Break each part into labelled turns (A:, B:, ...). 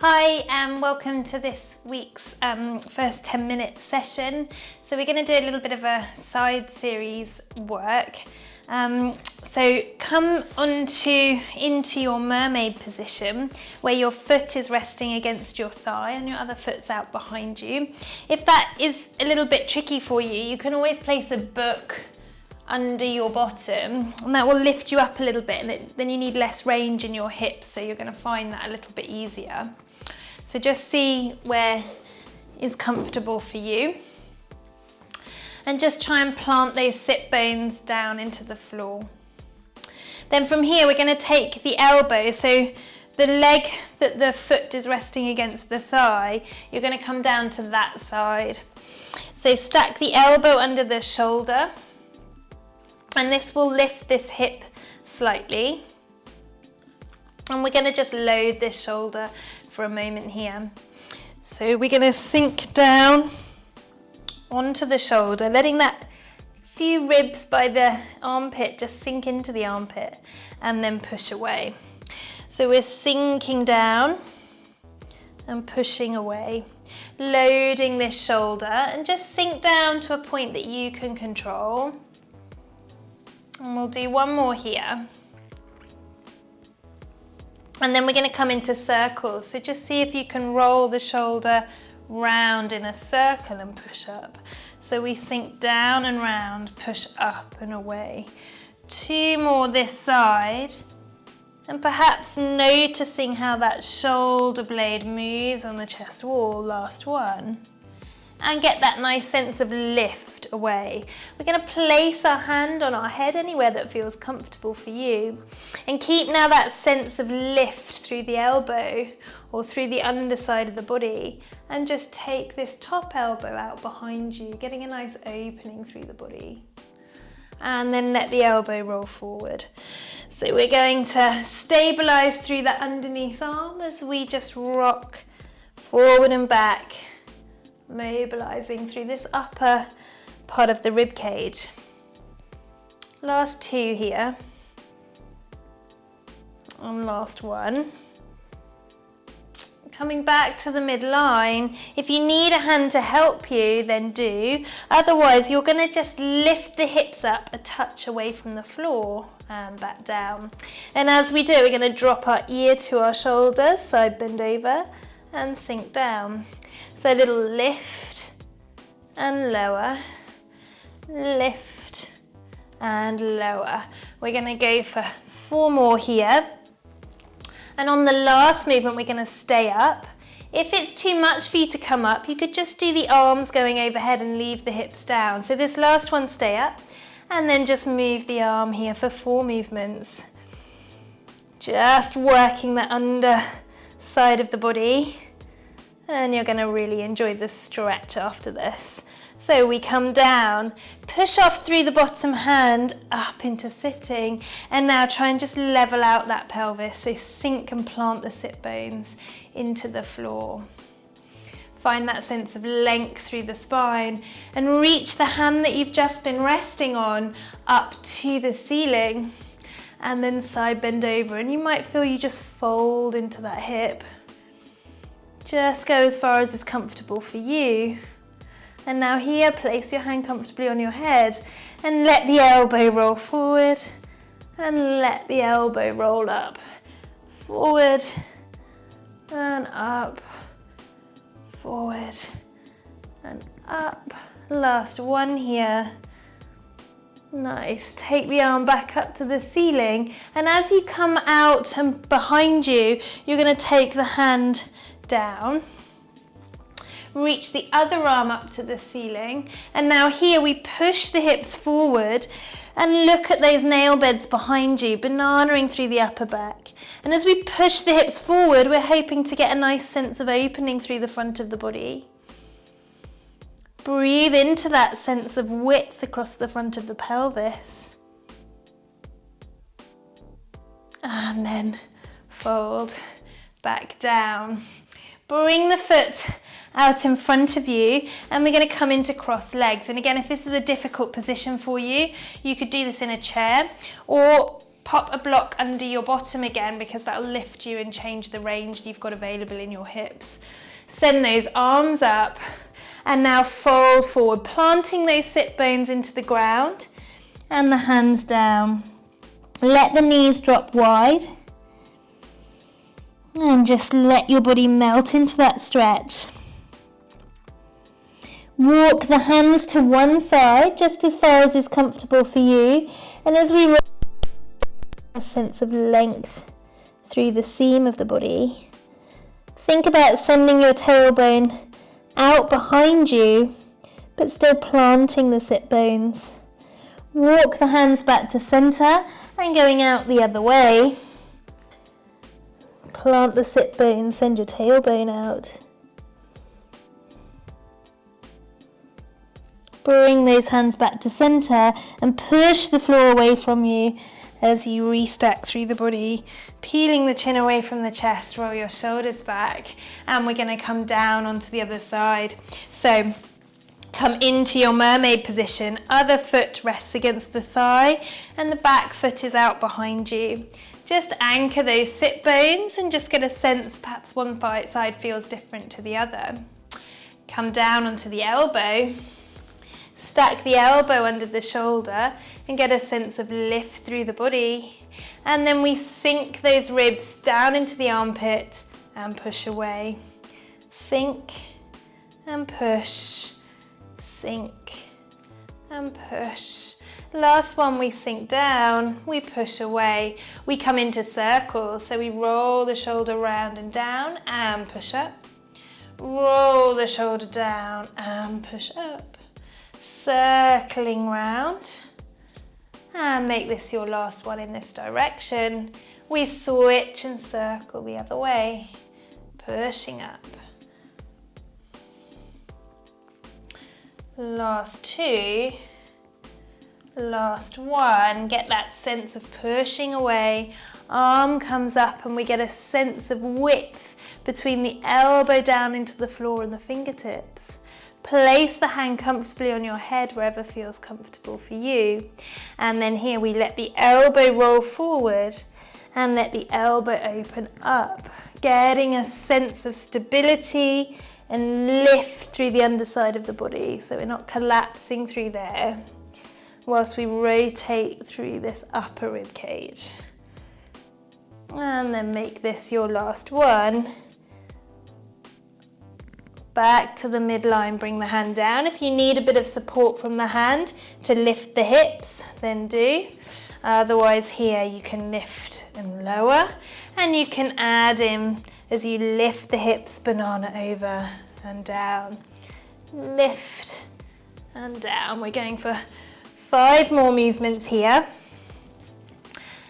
A: Hi and welcome to this week's first 10-minute session. So we're going to do a little bit of a side series work. So come into your mermaid position where your foot is resting against your thigh and your other foot's out behind you. If that is a little bit tricky for you, you can always place a book under your bottom and that will lift you up a little bit, and then you need less range in your hips, so you're going to find that a little bit easier. So just see where is comfortable for you and just try and plant those sit bones down into the floor. Then from here we're going to take the elbow, so the leg that the foot is resting against the thigh, you're going to come down to that side. So stack the elbow under the shoulder, and this will lift this hip slightly. And we're going to just load this shoulder for a moment here. So we're going to sink down onto the shoulder, letting that few ribs by the armpit just sink into the armpit and then push away. So we're sinking down and pushing away, loading this shoulder, and just sink down to a point that you can control. And we'll do one more here. And then we're going to come into circles. So just see if you can roll the shoulder round in a circle and push up. So we sink down and round, push up and away. Two more this side. And perhaps noticing how that shoulder blade moves on the chest wall. Last one. And get that nice sense of lift away. We're going to place our hand on our head anywhere that feels comfortable for you, and keep now that sense of lift through the elbow or through the underside of the body, and just take this top elbow out behind you, getting a nice opening through the body, and then let the elbow roll forward. So we're going to stabilize through that underneath arm as we just rock forward and back, mobilizing through this upper part of the rib cage. Last two here, and last one. Coming back to the midline. If you need a hand to help you, then do. Otherwise, you're going to just lift the hips up a touch away from the floor and back down. And as we do, we're going to drop our ear to our shoulder, side bend over, and sink down. So a little lift and lower, lift and lower. We're going to go for four more here. And on the last movement, we're going to stay up. If it's too much for you to come up, you could just do the arms going overhead and leave the hips down. So this last one, stay up, and then just move the arm here for four movements. Just working the underside of the body. And you're going to really enjoy the stretch after this. So we come down, push off through the bottom hand, up into sitting, and now try and just level out that pelvis. So sink and plant the sit bones into the floor. Find that sense of length through the spine, and reach the hand that you've just been resting on up to the ceiling, and then side bend over, and you might feel you just fold into that hip. Just go as far as is comfortable for you. And now here, place your hand comfortably on your head and let the elbow roll forward and let the elbow roll up. Forward and up, forward and up. Last one here. Nice. Take the arm back up to the ceiling, and as you come out and behind you, you're going to take the hand down, reach the other arm up to the ceiling, and now here we push the hips forward and look at those nail beds behind you, bananaing through the upper back. And as we push the hips forward, we're hoping to get a nice sense of opening through the front of the body. Breathe into that sense of width across the front of the pelvis. And then fold back down. Bring the foot out in front of you, and we're going to come into cross legs. And again, if this is a difficult position for you, you could do this in a chair, or Pop a block under your bottom again because that'll lift you and change the range that you've got available in your hips. Send those arms up and now fold forward, planting those sit bones into the ground and the hands down. Let the knees drop wide and just let your body melt into that stretch. Walk the hands to one side, just as far as is comfortable for you. And as we roll, a sense of length through the seam of the body. Think about sending your tailbone out behind you, but still planting the sit bones. Walk the hands back to center and going out the other way. Plant the sit bones, send your tailbone out. Bring those hands back to center and push the floor away from you as you restack through the body, peeling the chin away from the chest, roll your shoulders back, and we're going to come down onto the other side. So come into your mermaid position, other foot rests against the thigh and the back foot is out behind you. Just anchor those sit bones and just get a sense, perhaps one side feels different to the other. Come down onto the elbow. Stack the elbow under the shoulder and get a sense of lift through the body. And then we sink those ribs down into the armpit and push away. Sink and push, sink and push. Last one, we sink down, we push away. We come into circles, so we roll the shoulder round and down and push up. Roll the shoulder down and push up. Circling round and make this your last one in this direction. We switch and circle the other way, pushing up. Last two, last one. Get that sense of pushing away. Arm comes up and we get a sense of width between the elbow down into the floor and the fingertips. Place the hand comfortably on your head wherever feels comfortable for you. And then here we let the elbow roll forward and let the elbow open up, getting a sense of stability and lift through the underside of the body so we're not collapsing through there whilst we rotate through this upper rib cage. And then make this your last one. Back to the midline, bring the hand down. If you need a bit of support from the hand to lift the hips, then do. Otherwise here you can lift and lower, and you can add in as you lift the hips, banana over and down. Lift and down. We're going for 5 more movements here.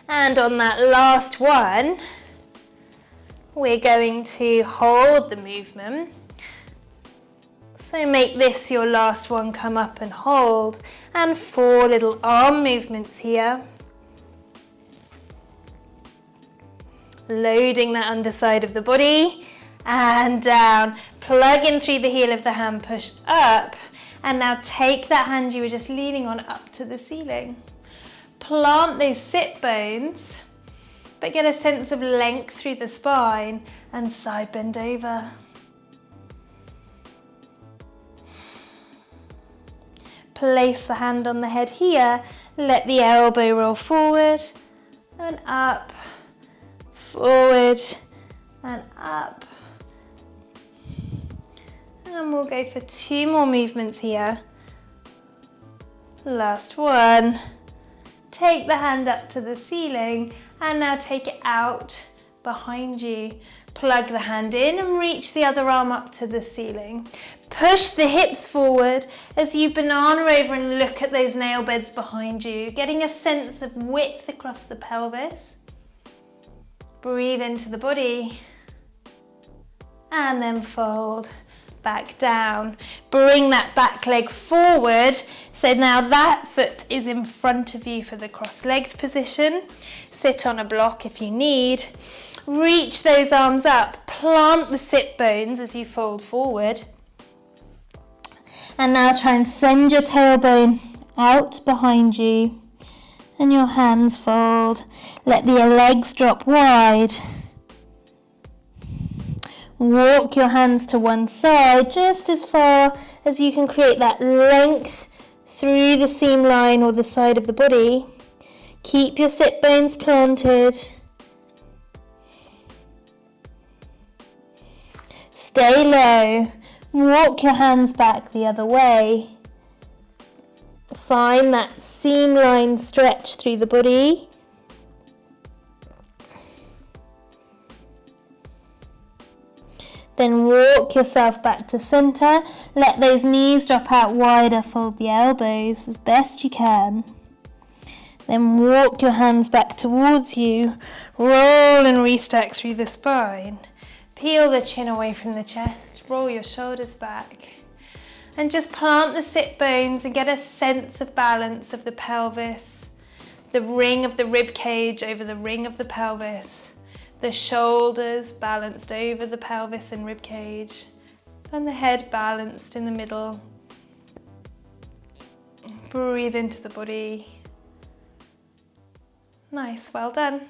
A: And on that last one, we're going to hold the movement. So make this your last one, come up and hold, and 4 little arm movements here. Loading that underside of the body and down. Plug in through the heel of the hand, push up, and now take that hand you were just leaning on up to the ceiling. Plant those sit bones, but get a sense of length through the spine and side bend over. Place the hand on the head here, let the elbow roll forward and up, forward and up. And we'll go for 2 more movements here. Last one. Take the hand up to the ceiling and now take it out behind you. Plug the hand in and reach the other arm up to the ceiling. Push the hips forward as you banana over and look at those nail beds behind you, getting a sense of width across the pelvis. Breathe into the body and then fold back down. Bring that back leg forward. So now that foot is in front of you for the cross-legged position. Sit on a block if you need. Reach those arms up. Plant the sit bones as you fold forward. And now try and send your tailbone out behind you And your hands fold. Let the legs drop wide. Walk your hands to one side just as far as you can create that length through the seam line or the side of the body. Keep your sit bones planted. Stay low. Walk your hands back the other way. Find that seam line stretch through the body. Then walk yourself back to center. Let those knees drop out wider. Fold the elbows as best you can. Then walk your hands back towards you. Roll and restack through the spine. Peel the chin away from the chest. Roll your shoulders back. And just plant the sit bones and get a sense of balance of the pelvis. The ring of the rib cage over the ring of the pelvis. The shoulders balanced over the pelvis and rib cage. And the head balanced in the middle. Breathe into the body. Nice, well done.